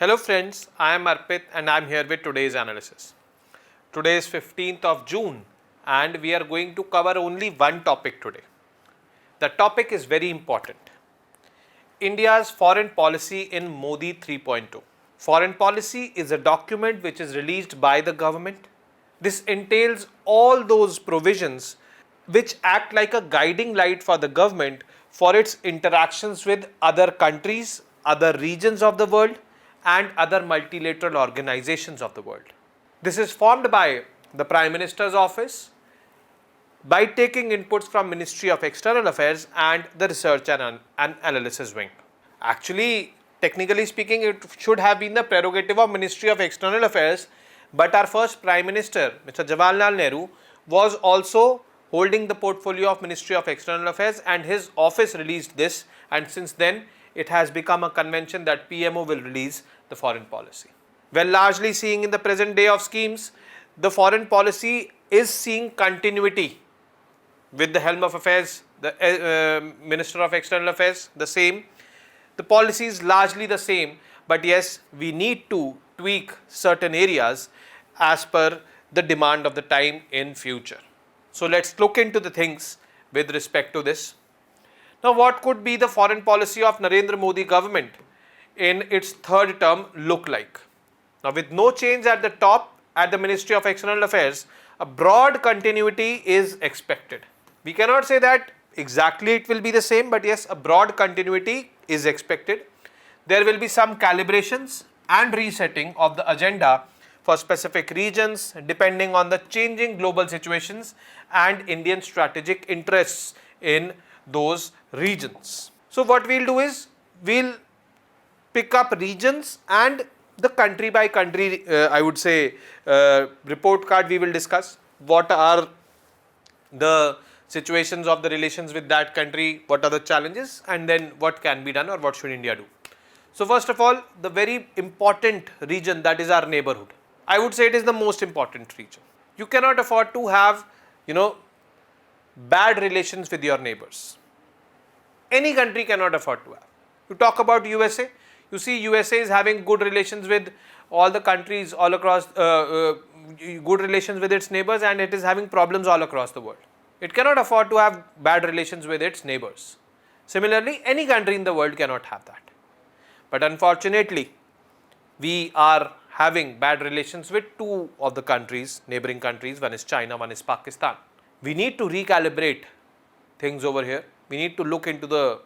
Hello friends, I am Arpit and I am here with today's analysis. Today is 15th of June and we are going to cover only one topic today. The topic is very important. India's foreign policy in Modi 3.0. Foreign policy is a document which is released by the government. This entails all those provisions which act like a guiding light for the government for its interactions with other countries, other regions of the world and other multilateral organizations of the world. This is formed by the Prime Minister's office by taking inputs from Ministry of External Affairs and the Research and Analysis wing. Actually, technically speaking, it should have been the prerogative of Ministry of External Affairs, but our first Prime Minister, Mr. Jawaharlal Nehru, was also holding the portfolio of Ministry of External Affairs and his office released this, and since then it has become a convention that PMO will release the foreign policy. Well, largely seeing in the present day of schemes, the foreign policy is seeing continuity with the helm of affairs, the Minister of External Affairs, the same. The policy is largely the same, but yes, we need to tweak certain areas as per the demand of the time in future. So let's look into the things with respect to this. Now, what could be the foreign policy of Narendra Modi government in its third term look like? Now, with no change at the top at the Ministry of External Affairs, a broad continuity is expected. We cannot say that exactly it will be the same, but yes, a broad continuity is expected. There will be some calibrations and resetting of the agenda for specific regions depending on the changing global situations and Indian strategic interests in those regions. So what we'll do is we'll pick up regions and the country by country report card we will discuss. What are the situations of the relations with that country, what are the challenges, and then what can be done or what should India do. So first of all, the very important region, that is our neighbourhood. I would say it is the most important region. You cannot afford to have, bad relations with your neighbors. Any country cannot afford to have. You talk about USA, you see USA is having good relations with all the countries all across, good relations with its neighbors, and it is having problems all across the world. It cannot afford to have bad relations with its neighbors. Similarly, any country in the world cannot have that. But unfortunately, we are having bad relations with two of the countries, neighboring countries. One is China, one is Pakistan. We need to recalibrate things over here. We need to look into the,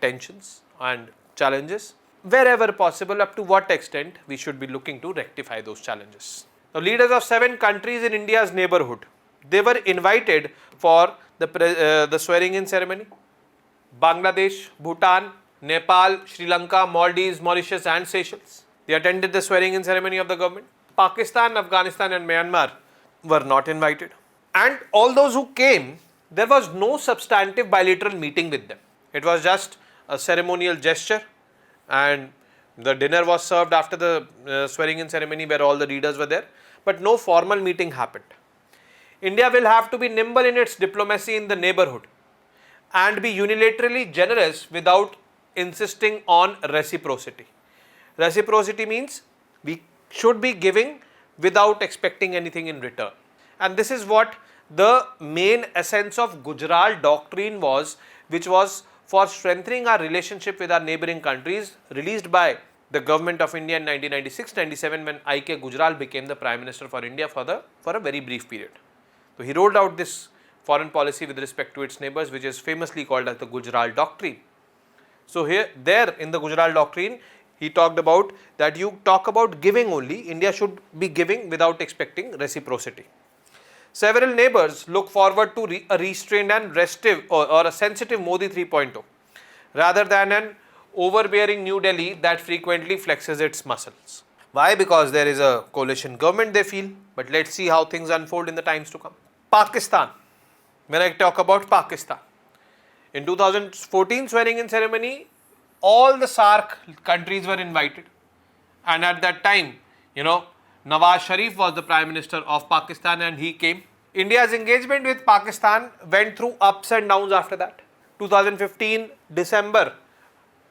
tensions and challenges. Wherever possible, up to what extent we should be looking to rectify those challenges. Now, leaders of 7 countries in India's neighbourhood, they were invited for the swearing-in ceremony. Bangladesh, Bhutan, Nepal, Sri Lanka, Maldives, Mauritius and Seychelles. They attended the swearing-in ceremony of the government. Pakistan, Afghanistan and Myanmar were not invited. And all those who came, there was no substantive bilateral meeting with them. It was just a ceremonial gesture, and the dinner was served after the swearing-in ceremony where all the leaders were there, but no formal meeting happened. India will have to be nimble in its diplomacy in the neighbourhood and be unilaterally generous without insisting on reciprocity. Reciprocity means we should be giving without expecting anything in return. And this is what the main essence of Gujarat doctrine was, which was for strengthening our relationship with our neighbouring countries, released by the government of India in 1996-97 when I.K. Gujral became the Prime Minister for India for a very brief period. So he rolled out this foreign policy with respect to its neighbours, which is famously called as the Gujarat doctrine. So there in the Gujarat doctrine, he talked about that you talk about giving only, India should be giving without expecting reciprocity. Several neighbours look forward to a restrained and restive or a sensitive Modi 3.0 rather than an overbearing New Delhi that frequently flexes its muscles. Why? Because there is a coalition government, they feel, but let's see how things unfold in the times to come. Pakistan. When I talk about Pakistan, in 2014 swearing-in ceremony, all the SAARC countries were invited, and at that time, Nawaz Sharif was the Prime Minister of Pakistan and he came. India's engagement with Pakistan went through ups and downs after that. 2015 December,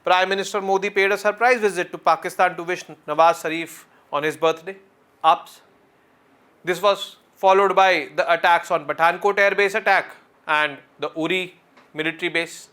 Prime Minister Modi paid a surprise visit to Pakistan to wish Nawaz Sharif on his birthday. Ups. This was followed by the attacks on Pathankot air base attack and the Uri military base.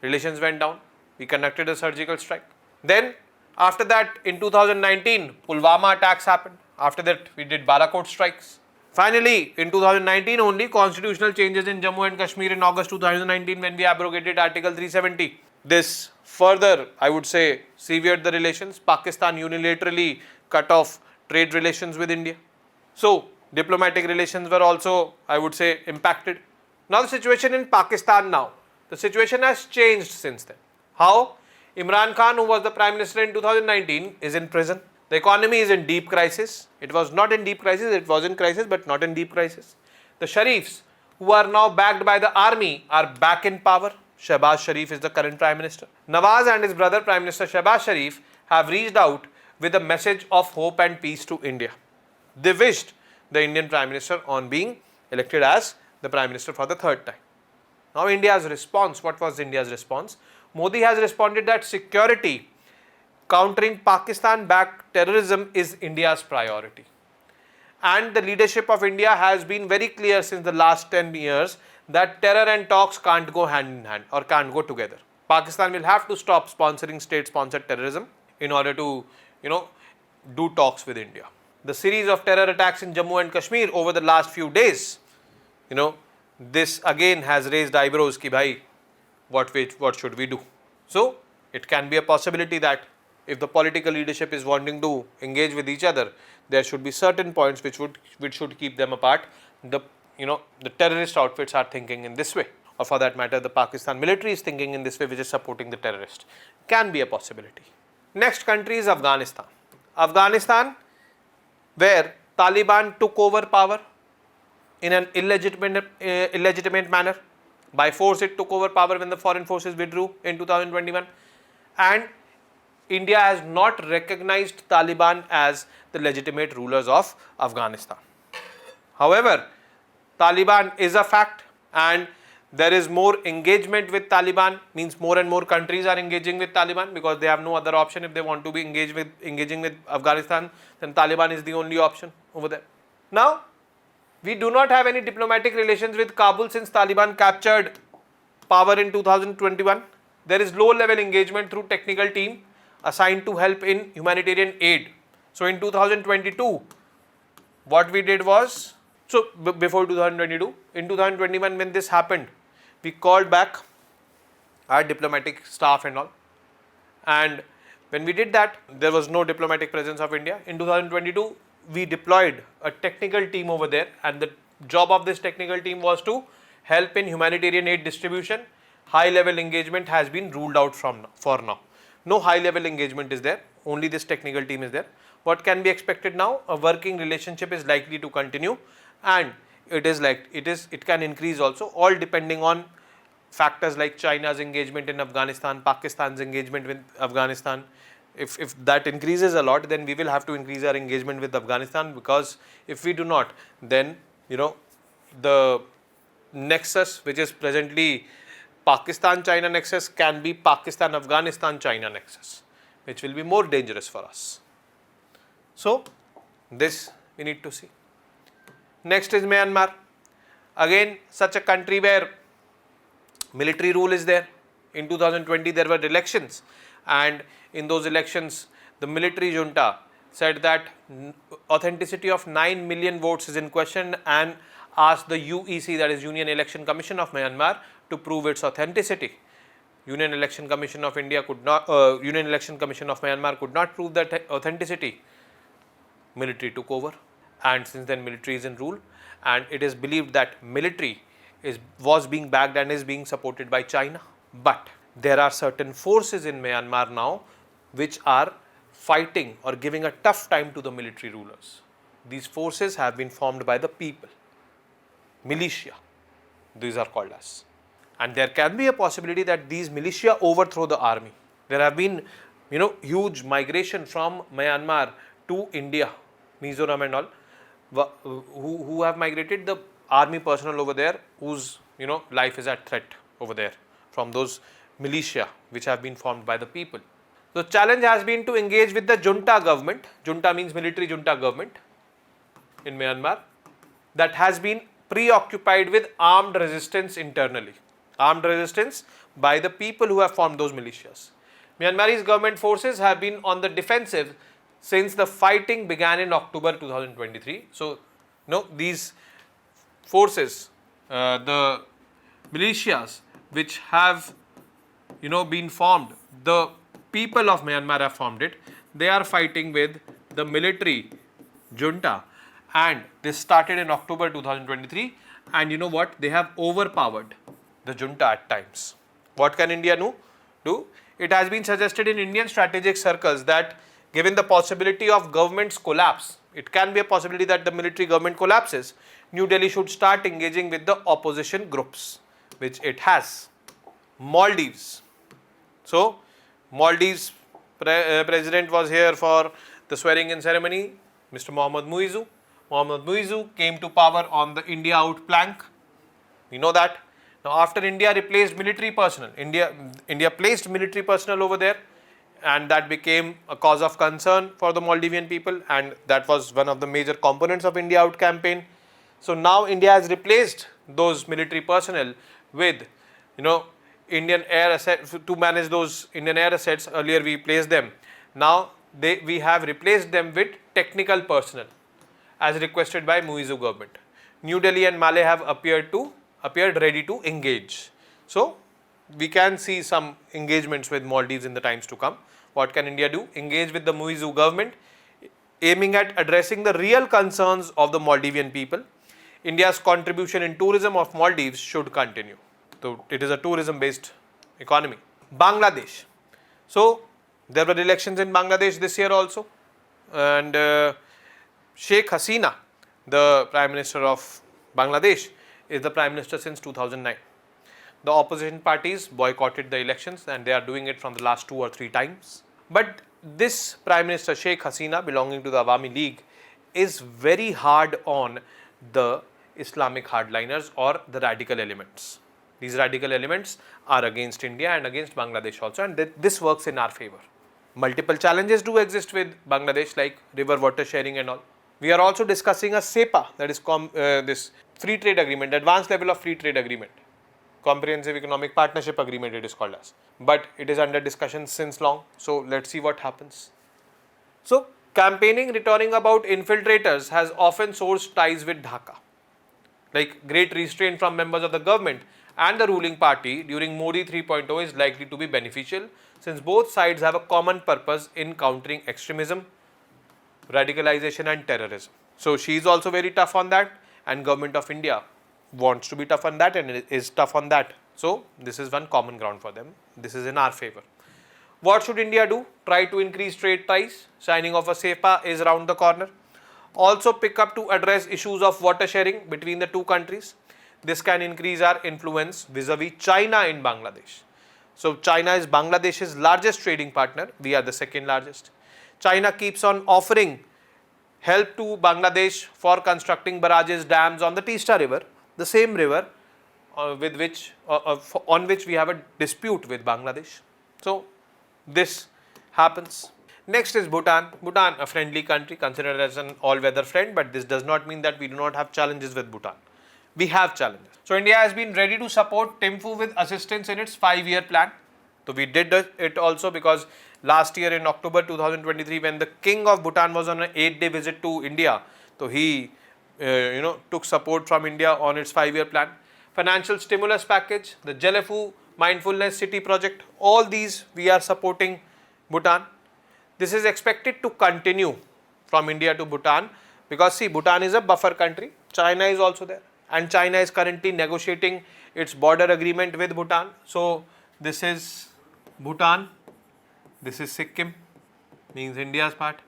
Relations went down. We conducted a surgical strike. Then after that in 2019, Pulwama attacks happened. After that we did Balakot strikes. Finally, in 2019 only, constitutional changes in Jammu and Kashmir in August 2019 when we abrogated Article 370. This further, I would say, severed the relations. Pakistan unilaterally cut off trade relations with India. So, diplomatic relations were also, I would say, impacted. Now the situation in Pakistan now. The situation has changed since then. How? Imran Khan, who was the Prime Minister in 2019, is in prison. The economy is in deep crisis. It was not in deep crisis, it was in crisis, but not in deep crisis. The Sharifs, who are now backed by the army, are back in power. ShahbazSharif is the current Prime Minister. Nawaz and his brother Prime Minister ShahbazSharif have reached out with a message of hope and peace to India. They wished the Indian Prime Minister on being elected as the Prime Minister for the third time. Now India's response, what was India's response? Modi has responded that security, countering Pakistan-backed terrorism is India's priority. And the leadership of India has been very clear since the last 10 years that terror and talks can't go hand in hand or can't go together. Pakistan will have to stop sponsoring state-sponsored terrorism in order to, do talks with India. The series of terror attacks in Jammu and Kashmir over the last few days, this again has raised eyebrows ki bhai, what should we do? So, it can be a possibility that if the political leadership is wanting to engage with each other, there should be certain points which should keep them apart. The terrorist outfits are thinking in this way, or for that matter, the Pakistan military is thinking in this way, which is supporting the terrorist. Can be a possibility. Next country is Afghanistan. Afghanistan, where Taliban took over power in an illegitimate manner. By force, it took over power when the foreign forces withdrew in 2021, and India has not recognized Taliban as the legitimate rulers of Afghanistan. However, Taliban is a fact, and there is more engagement with Taliban, means more and more countries are engaging with Taliban because they have no other option. If they want to be engaging with Afghanistan, then Taliban is the only option over there. Now, we do not have any diplomatic relations with Kabul since Taliban captured power in 2021. There is low-level engagement through technical team assigned to help in humanitarian aid. So in 2022, what we did was, before 2022, in 2021 when this happened, we called back our diplomatic staff and all. And when we did that, there was no diplomatic presence of India. In 2022, we deployed a technical team over there, and the job of this technical team was to help in humanitarian aid distribution. High-level engagement has been ruled out for now. No high-level engagement is there, only this technical team is there. What can be expected now? A working relationship is likely to continue, and it can increase also, all depending on factors like China's engagement in Afghanistan, Pakistan's engagement with Afghanistan. If that increases a lot, then we will have to increase our engagement with Afghanistan, because if we do not, then the nexus, which is presently Pakistan-China nexus, can be Pakistan-Afghanistan-China nexus, which will be more dangerous for us. So, this we need to see. Next is Myanmar. Again, such a country where military rule is there. In 2020, there were elections, and in those elections, the military junta said that authenticity of 9 million votes is in question and asked the UEC, that is Union Election Commission of Myanmar, to prove its authenticity. Union Election Commission of Myanmar could not prove that authenticity. Military took over, and since then military is in rule, and it is believed that military was being backed and is being supported by China. But there are certain forces in Myanmar now which are fighting or giving a tough time to the military rulers. These forces have been formed by the people, militia, these are called as. And there can be a possibility that these militia overthrow the army. There have been, huge migration from Myanmar to India, Mizoram and all, who have migrated, the army personnel over there whose, life is at threat over there from those militia which have been formed by the people. The challenge has been to engage with the junta government. Junta means military junta government in Myanmar that has been preoccupied with armed resistance internally. Armed resistance by the people who have formed those militias. Myanmar's government forces have been on the defensive since the fighting began in October 2023. So, these forces, the militias which have been formed, the people of Myanmar have formed it. They are fighting with the military junta, and this started in October 2023, and you know what? They have overpowered the junta at times. What can India do? It has been suggested in Indian strategic circles that given the possibility of government's collapse, it can be a possibility that the military government collapses, New Delhi should start engaging with the opposition groups, which it has. Maldives. So, Maldives president was here for the swearing in ceremony, Mr. Mohammad Muizzu. Mohammad Muizzu came to power on the India out plank. We know that. Now, after India replaced military personnel, India placed military personnel over there, and that became a cause of concern for the Maldivian people, and that was one of the major components of India out campaign. So now India has replaced those military personnel with, Indian air assets to manage those Indian air assets. Earlier we placed them. Now we have replaced them with technical personnel as requested by Muizzu government. New Delhi and Malé have appeared ready to engage. So we can see some engagements with Maldives in the times to come. What can India do? Engage with the Muizzu government, aiming at addressing the real concerns of the Maldivian people. India's contribution in tourism of Maldives should continue. So it is a tourism based economy. Bangladesh. So there were elections in Bangladesh this year also, and Sheikh Hasina, the Prime Minister of Bangladesh, is the Prime Minister since 2009. The opposition parties boycotted the elections, and they are doing it from the last 2 or 3 times. But this Prime Minister Sheikh Hasina, belonging to the Awami League, is very hard on the Islamic hardliners or the radical elements. These radical elements are against India and against Bangladesh also, and this works in our favor. Multiple challenges do exist with Bangladesh, like river water sharing and all. We are also discussing a SEPA, that is this free trade agreement, advanced level of free trade agreement, comprehensive economic partnership agreement it is called as, but it is under discussion since long. So let's see what happens. So campaigning returning about infiltrators has often sourced ties with Dhaka. Like great restraint from members of the government and the ruling party during Modi 3.0 is likely to be beneficial, since both sides have a common purpose in countering extremism, radicalization and terrorism. So she is also very tough on that, and government of India wants to be tough on that and is tough on that. So this is one common ground for them. This is in our favor. What should India do? Try to increase trade ties. Signing of a SEPA is around the corner. Also pick up to address issues of water sharing between the two countries. This can increase our influence vis-a-vis China in Bangladesh. So China is Bangladesh's largest trading partner. We are the second largest. China keeps on offering help to Bangladesh for constructing barrages, dams on the Teesta River, the same river on which we have a dispute with Bangladesh. So this happens. Next is Bhutan. Bhutan, a friendly country considered as an all-weather friend, but this does not mean that we do not have challenges with Bhutan. We have challenges. So India has been ready to support Thimphu with assistance in its 5-year plan. So we did it also because last year in October 2023, when the king of Bhutan was on an 8-day visit to India, so he took support from India on its 5-year plan. Financial stimulus package, the Jelefu Mindfulness City project, all these we are supporting Bhutan. This is expected to continue from India to Bhutan because see, Bhutan is a buffer country. China is also there, and China is currently negotiating its border agreement with Bhutan. So this is Bhutan, this is Sikkim, means India's part.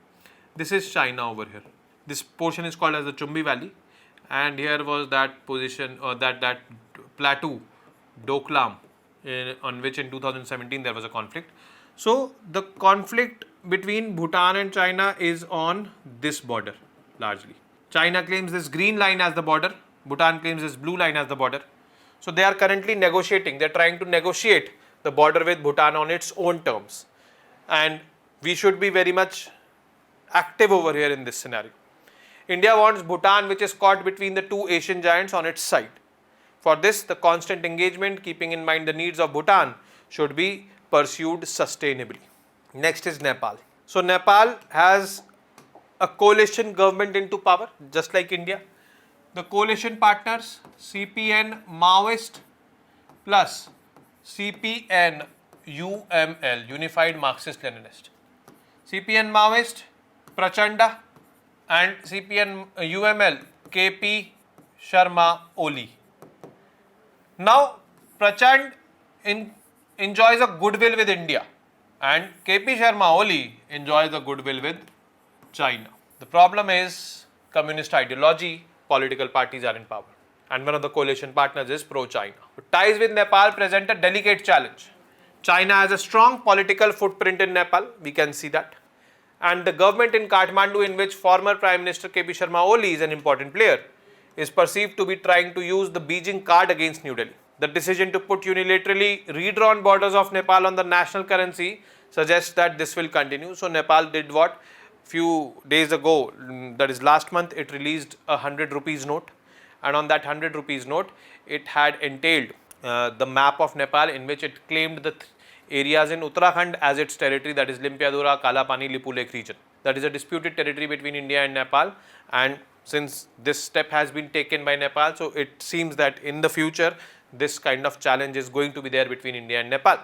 This is China over here. This portion is called as the Chumbi Valley, and here was that position or that plateau, Doklam, on which in 2017 there was a conflict. So the conflict between Bhutan and China is on this border largely. China claims this green line as the border, Bhutan claims this blue line as the border. So they are currently negotiating, they are trying to negotiate the border with Bhutan on its own terms. And we should be very much active over here in this scenario. India wants Bhutan, which is caught between the two Asian giants, on its side. For this, the constant engagement, keeping in mind the needs of Bhutan, should be pursued sustainably. Next is Nepal. So Nepal has a coalition government into power, just like India. The coalition partners, CPN Maoist plus CPN UML, Unified Marxist Leninist. CPN Maoist, Prachanda, and CPN UML, KP Sharma Oli. Now, Prachand enjoys a goodwill with India, and KP Sharma Oli enjoys a goodwill with China. The problem is communist ideology, political parties are in power, and one of the coalition partners is pro-China. Ties with Nepal present a delicate challenge. China has a strong political footprint in Nepal, we can see that. And the government in Kathmandu, in which former Prime Minister KP Sharma Oli is an important player, is perceived to be trying to use the Beijing card against New Delhi. The decision to put unilaterally redrawn borders of Nepal on the national currency suggests that this will continue. So Nepal did what? Few days ago, that is last month, it released a 100 rupees note, and on that 100 rupees note, it had entailed the map of Nepal, in which it claimed the areas in Uttarakhand as its territory, that is Limpiadura, Kalapani, Lipu Lake region. That is a disputed territory between India and Nepal, and since this step has been taken by Nepal, so it seems that in the future this kind of challenge is going to be there between India and Nepal.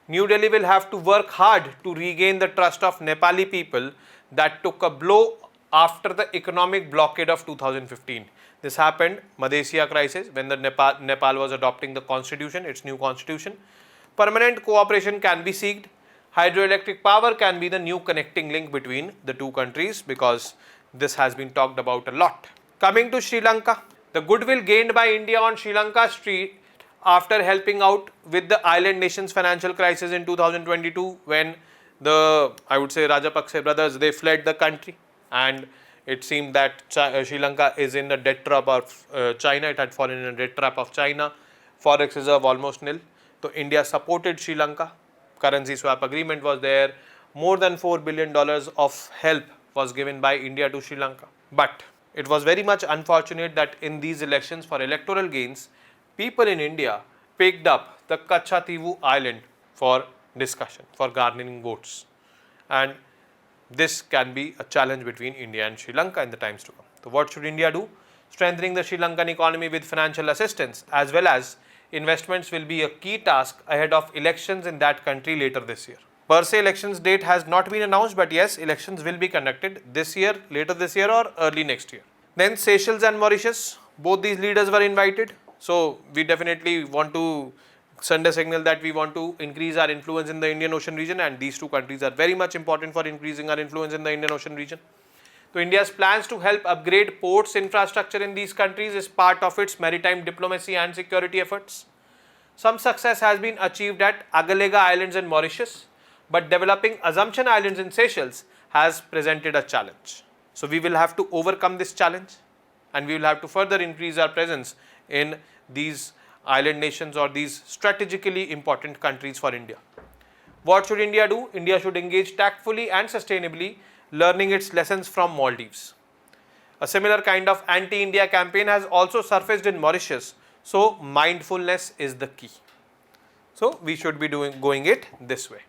New Delhi will have to work hard to regain the trust of Nepali people that took a blow after the economic blockade of 2015. This happened, Madhesya crisis, when the Nepal was adopting the constitution, its new constitution. Permanent cooperation can be sought. Hydroelectric power can be the new connecting link between the two countries, because this has been talked about a lot. Coming to Sri Lanka, the goodwill gained by India on Sri Lanka street after helping out with the island nation's financial crisis in 2022, when the, I would say, Rajapaksa brothers, they fled the country, and it seemed that Sri Lanka is in the debt trap of China. It had fallen in a debt trap of China. Forex reserve almost nil. So India supported Sri Lanka. Currency swap agreement was there. More than $4 billion of help was given by India to Sri Lanka. But it was very much unfortunate that in these elections, for electoral gains, people in India picked up the Kachativu island for discussion, for garnering votes, and this can be a challenge between India and Sri Lanka in the times to come. So what should India do? Strengthening the Sri Lankan economy with financial assistance as well as investments will be a key task ahead of elections in that country later this year. Per se, elections date has not been announced, but yes, elections will be conducted this year, later this year, or early next year. Then Seychelles and Mauritius, both these leaders were invited. So we definitely want to send a signal that we want to increase our influence in the Indian Ocean region, and these two countries are very much important for increasing our influence in the Indian Ocean region. So India's plans to help upgrade ports infrastructure in these countries is part of its maritime diplomacy and security efforts. Some success has been achieved at Agalega Islands in Mauritius, but developing Assumption Islands in Seychelles has presented a challenge. So we will have to overcome this challenge, and we will have to further increase our presence in these island nations or these strategically important countries for India. What should India do? India should engage tactfully and sustainably, learning its lessons from Maldives. A similar kind of anti-India campaign has also surfaced in Mauritius, so mindfulness is the key. So we should be going it this way.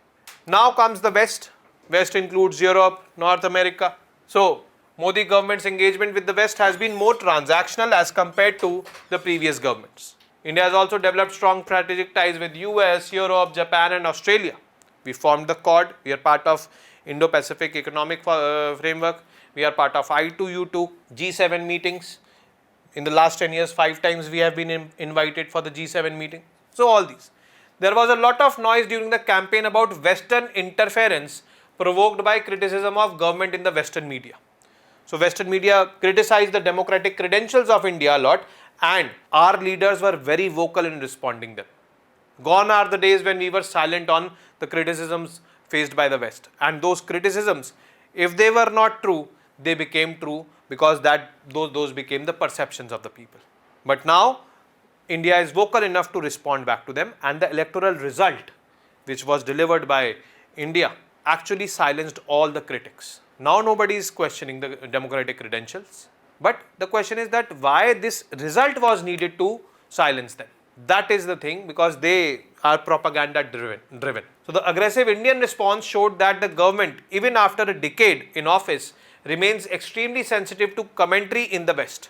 Now comes the West. West includes Europe, North America. So Modi government's engagement with the West has been more transactional as compared to the previous governments. India has also developed strong strategic ties with US, Europe, Japan and Australia. We formed the Quad. We are part of Indo-Pacific Economic Framework. We are part of I2U2, G7 meetings. In the last 10 years, 5 times we have been invited for the G7 meeting. So all these. There was a lot of noise during the campaign about Western interference provoked by criticism of government in the Western media. So Western media criticized the democratic credentials of India a lot, and our leaders were very vocal in responding them. Gone are the days when we were silent on the criticisms faced by the West, and those criticisms, if they were not true, they became true, because those became the perceptions of the people. But now India is vocal enough to respond back to them, and the electoral result which was delivered by India, actually silenced all the critics. Now nobody is questioning the democratic credentials, but the question is that why this result was needed to silence them. That is the thing, because they are propaganda driven. So the aggressive Indian response showed that the government, even after a decade in office, remains extremely sensitive to commentary in the West,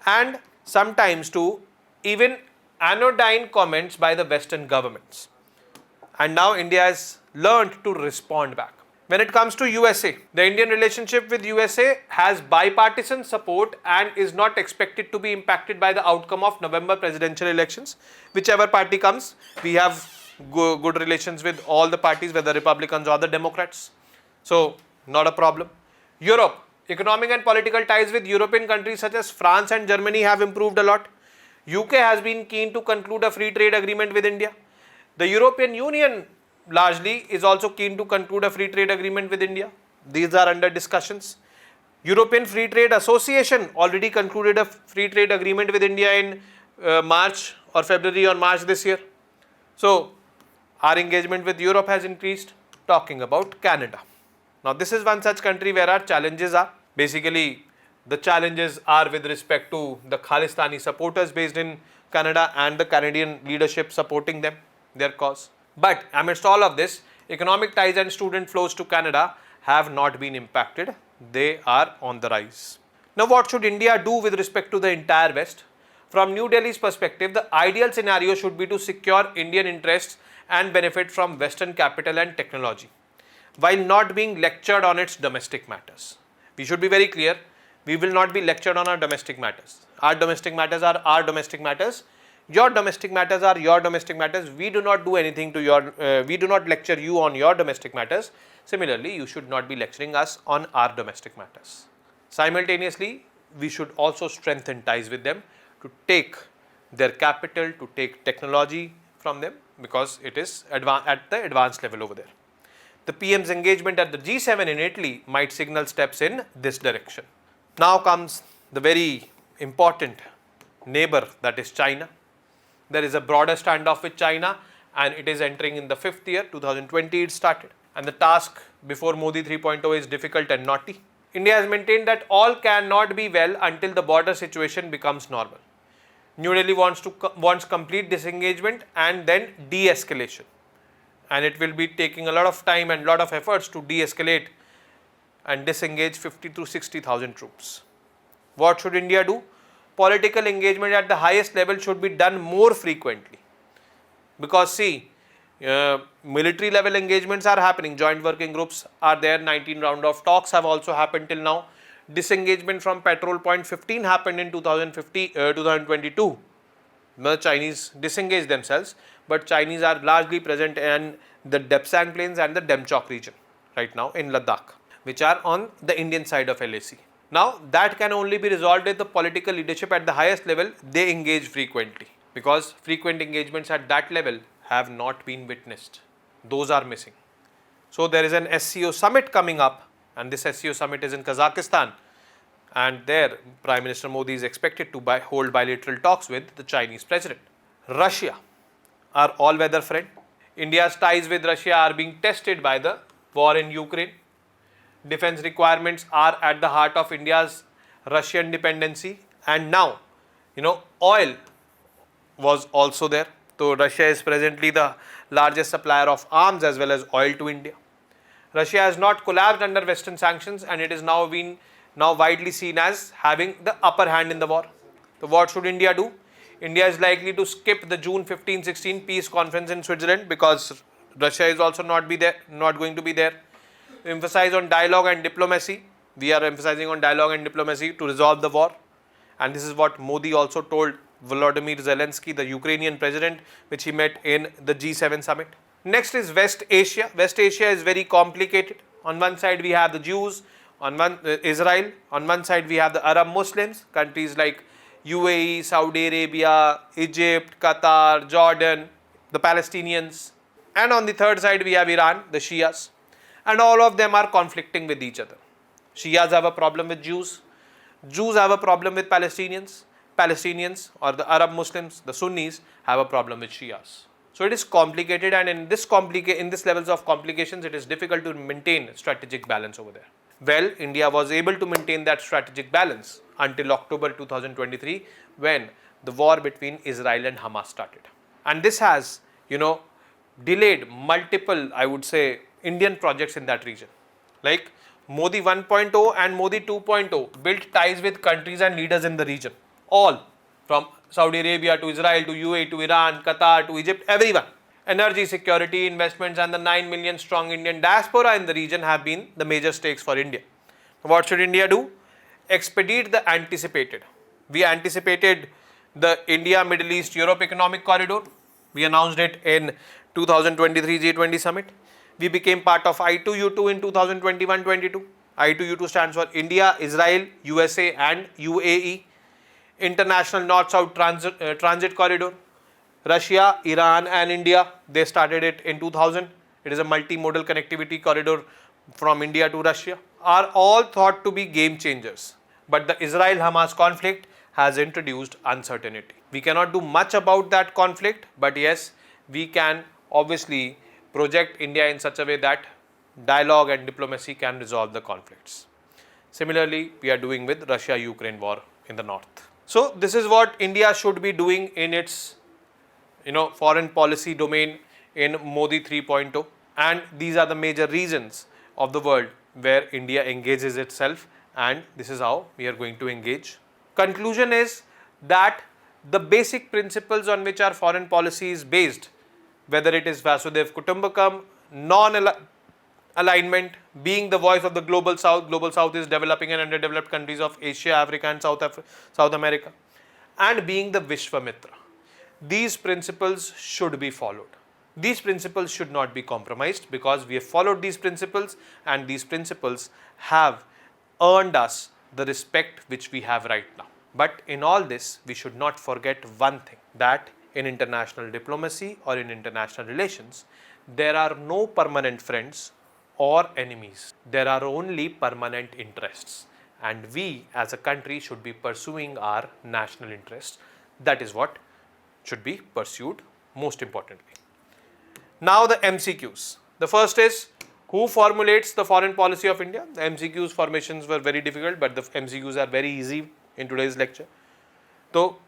and sometimes to even anodyne comments by the Western governments. And now India has learned to respond back. When it comes to USA, the Indian relationship with USA has bipartisan support and is not expected to be impacted by the outcome of November presidential elections. Whichever party comes, we have good relations with all the parties, whether Republicans or the Democrats. So, not a problem. Europe, economic and political ties with European countries such as France and Germany have improved a lot. UK has been keen to conclude a free trade agreement with India. The European Union largely is also keen to conclude a free trade agreement with India. These are under discussions. European Free Trade Association already concluded a free trade agreement with India in March or February or March this year. So, our engagement with Europe has increased. Talking about Canada. Now, this is one such country where our challenges are. Basically, the challenges are with respect to the Khalistani supporters based in Canada and the Canadian leadership supporting them, their cause. But amidst all of this, economic ties and student flows to Canada have not been impacted. They are on the rise. Now, what should India do with respect to the entire West? From New Delhi's perspective, the ideal scenario should be to secure Indian interests and benefit from Western capital and technology, while not being lectured on its domestic matters. We should be very clear, we will not be lectured on our domestic matters. Our domestic matters are our domestic matters. Your domestic matters are your domestic matters. We do not do anything to your, we do not lecture you on your domestic matters. Similarly, you should not be lecturing us on our domestic matters. Simultaneously, we should also strengthen ties with them to take their capital, to take technology from them, because it is at the advanced level over there. The PM's engagement at the G7 in Italy might signal steps in this direction. Now comes the very important neighbor, that is China. There is a broader standoff with China and it is entering in the 5th year, 2020 it started. And the task before Modi 3.0 is difficult and knotty. India has maintained that all cannot be well until the border situation becomes normal. New Delhi wants complete disengagement and then de-escalation. And it will be taking a lot of time and lot of efforts to de-escalate and disengage 50 to 60,000 troops. What should India do? Political engagement at the highest level should be done more frequently. Because see, military level engagements are happening, joint working groups are there, 19 round of talks have also happened till now. Disengagement from Patrol Point 15 happened in 2022. The Chinese disengaged themselves, but Chinese are largely present in the Depsang Plains and the Demchok region right now in Ladakh, which are on the Indian side of LAC. Now, that can only be resolved if the political leadership at the highest level, they engage frequently, because frequent engagements at that level have not been witnessed. Those are missing. So, there is an SCO summit coming up, and this SCO summit is in Kazakhstan, and there Prime Minister Modi is expected to hold bilateral talks with the Chinese president. Russia, our all-weather friend. India's ties with Russia are being tested by the war in Ukraine. Defense requirements are at the heart of India's Russian dependency, and now, oil was also there. So, Russia is presently the largest supplier of arms as well as oil to India. Russia has not collapsed under Western sanctions, and it is now widely seen as having the upper hand in the war. So, what should India do? India is likely to skip the June 15-16 peace conference in Switzerland, because Russia is also not going to be there. Emphasize on dialogue and diplomacy. We are emphasizing on dialogue and diplomacy to resolve the war, and this is what Modi also told Volodymyr Zelensky, the Ukrainian president, which he met in the G7 summit. Next is West Asia. West Asia is very complicated. On one side we have the Jews, Israel. On one side we have the Arab Muslims, countries like UAE, Saudi Arabia, Egypt, Qatar, Jordan, the Palestinians. And on the third side we have Iran, the Shias. And all of them are conflicting with each other. Shias have a problem with Jews. Jews have a problem with Palestinians. Palestinians or the Arab Muslims, the Sunnis, have a problem with Shias. So it is complicated, and in this levels of complications, it is difficult to maintain strategic balance over there. Well, India was able to maintain that strategic balance until October 2023, when the war between Israel and Hamas started. And this has, delayed multiple, I would say, Indian projects in that region. Like Modi 1.0 and Modi 2.0 built ties with countries and leaders in the region. All from Saudi Arabia to Israel to UAE to Iran, Qatar to Egypt, everyone. Energy security, investments, and the 9 million strong Indian diaspora in the region have been the major stakes for India. What should India do? Expedite the anticipated. We anticipated the India, Middle East, Europe Economic Corridor. We announced it in 2023 G20 Summit. We became part of I2U2 in 2021-22. I2U2 stands for India, Israel, USA and UAE. International North-South Transit Corridor. Russia, Iran and India, they started it in 2000. It is a multimodal connectivity corridor from India to Russia. Are all thought to be game changers. But the Israel-Hamas conflict has introduced uncertainty. We cannot do much about that conflict, but yes, we can obviously project India in such a way that dialogue and diplomacy can resolve the conflicts. Similarly, we are doing with Russia-Ukraine war in the north. So this is what India should be doing in its foreign policy domain in Modi 3.0, and these are the major reasons of the world where India engages itself, and this is how we are going to engage. Conclusion is that the basic principles on which our foreign policy is based, whether it is Vasudev Kutumbakam, non-alignment, being the voice of the global south is developing and underdeveloped countries of Asia, Africa and South America, and being the Vishwamitra. These principles should be followed. These principles should not be compromised, because we have followed these principles, and these principles have earned us the respect which we have right now. But in all this, we should not forget one thing, that in international diplomacy or in international relations, there are no permanent friends or enemies. There are only permanent interests, and we as a country should be pursuing our national interests. That is what should be pursued most importantly. Now the MCQs. The first is, who formulates the foreign policy of India? The MCQs formations were very difficult, but the MCQs are very easy in today's lecture. So,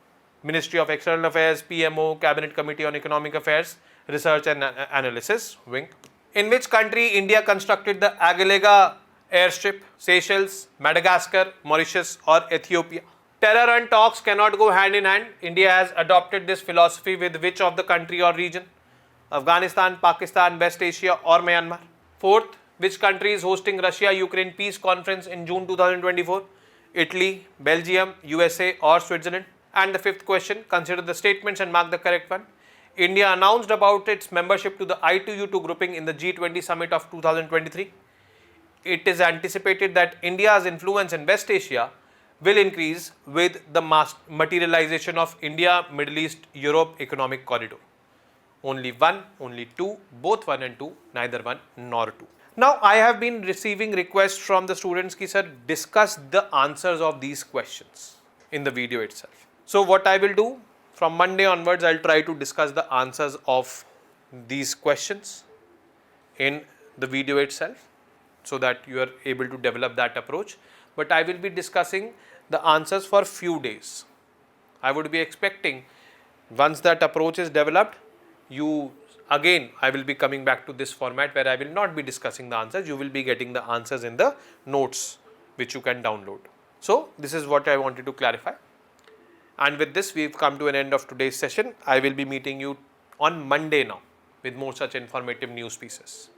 Ministry of External Affairs, PMO, Cabinet Committee on Economic Affairs, Research and Analysis, wing. In which country India constructed the Agalega airstrip? Seychelles, Madagascar, Mauritius or Ethiopia? Terror and talks cannot go hand in hand. India has adopted this philosophy with which of the country or region? Afghanistan, Pakistan, West Asia or Myanmar? Fourth, which country is hosting Russia-Ukraine Peace Conference in June 2024? Italy, Belgium, USA or Switzerland? And the fifth question, consider the statements and mark the correct one. India announced about its membership to the I2U2 grouping in the G20 summit of 2023. It is anticipated that India's influence in West Asia will increase with the materialization of India, Middle East, Europe economic corridor. Only one, only two, both one and two, neither one nor two. Now I have been receiving requests from the students ki sir, discuss the answers of these questions in the video itself. So what I will do, from Monday onwards, I will try to discuss the answers of these questions in the video itself, so that you are able to develop that approach. But I will be discussing the answers for few days. I would be expecting, once that approach is developed, I will be coming back to this format where I will not be discussing the answers. You will be getting the answers in the notes which you can download. So this is what I wanted to clarify. And with this, we have come to an end of today's session. I will be meeting you on Monday now with more such informative news pieces.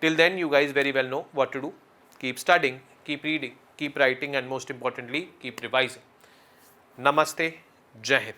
Till then, you guys very well know what to do. Keep studying, keep reading, keep writing, and most importantly, keep revising. Namaste, Jai Hind.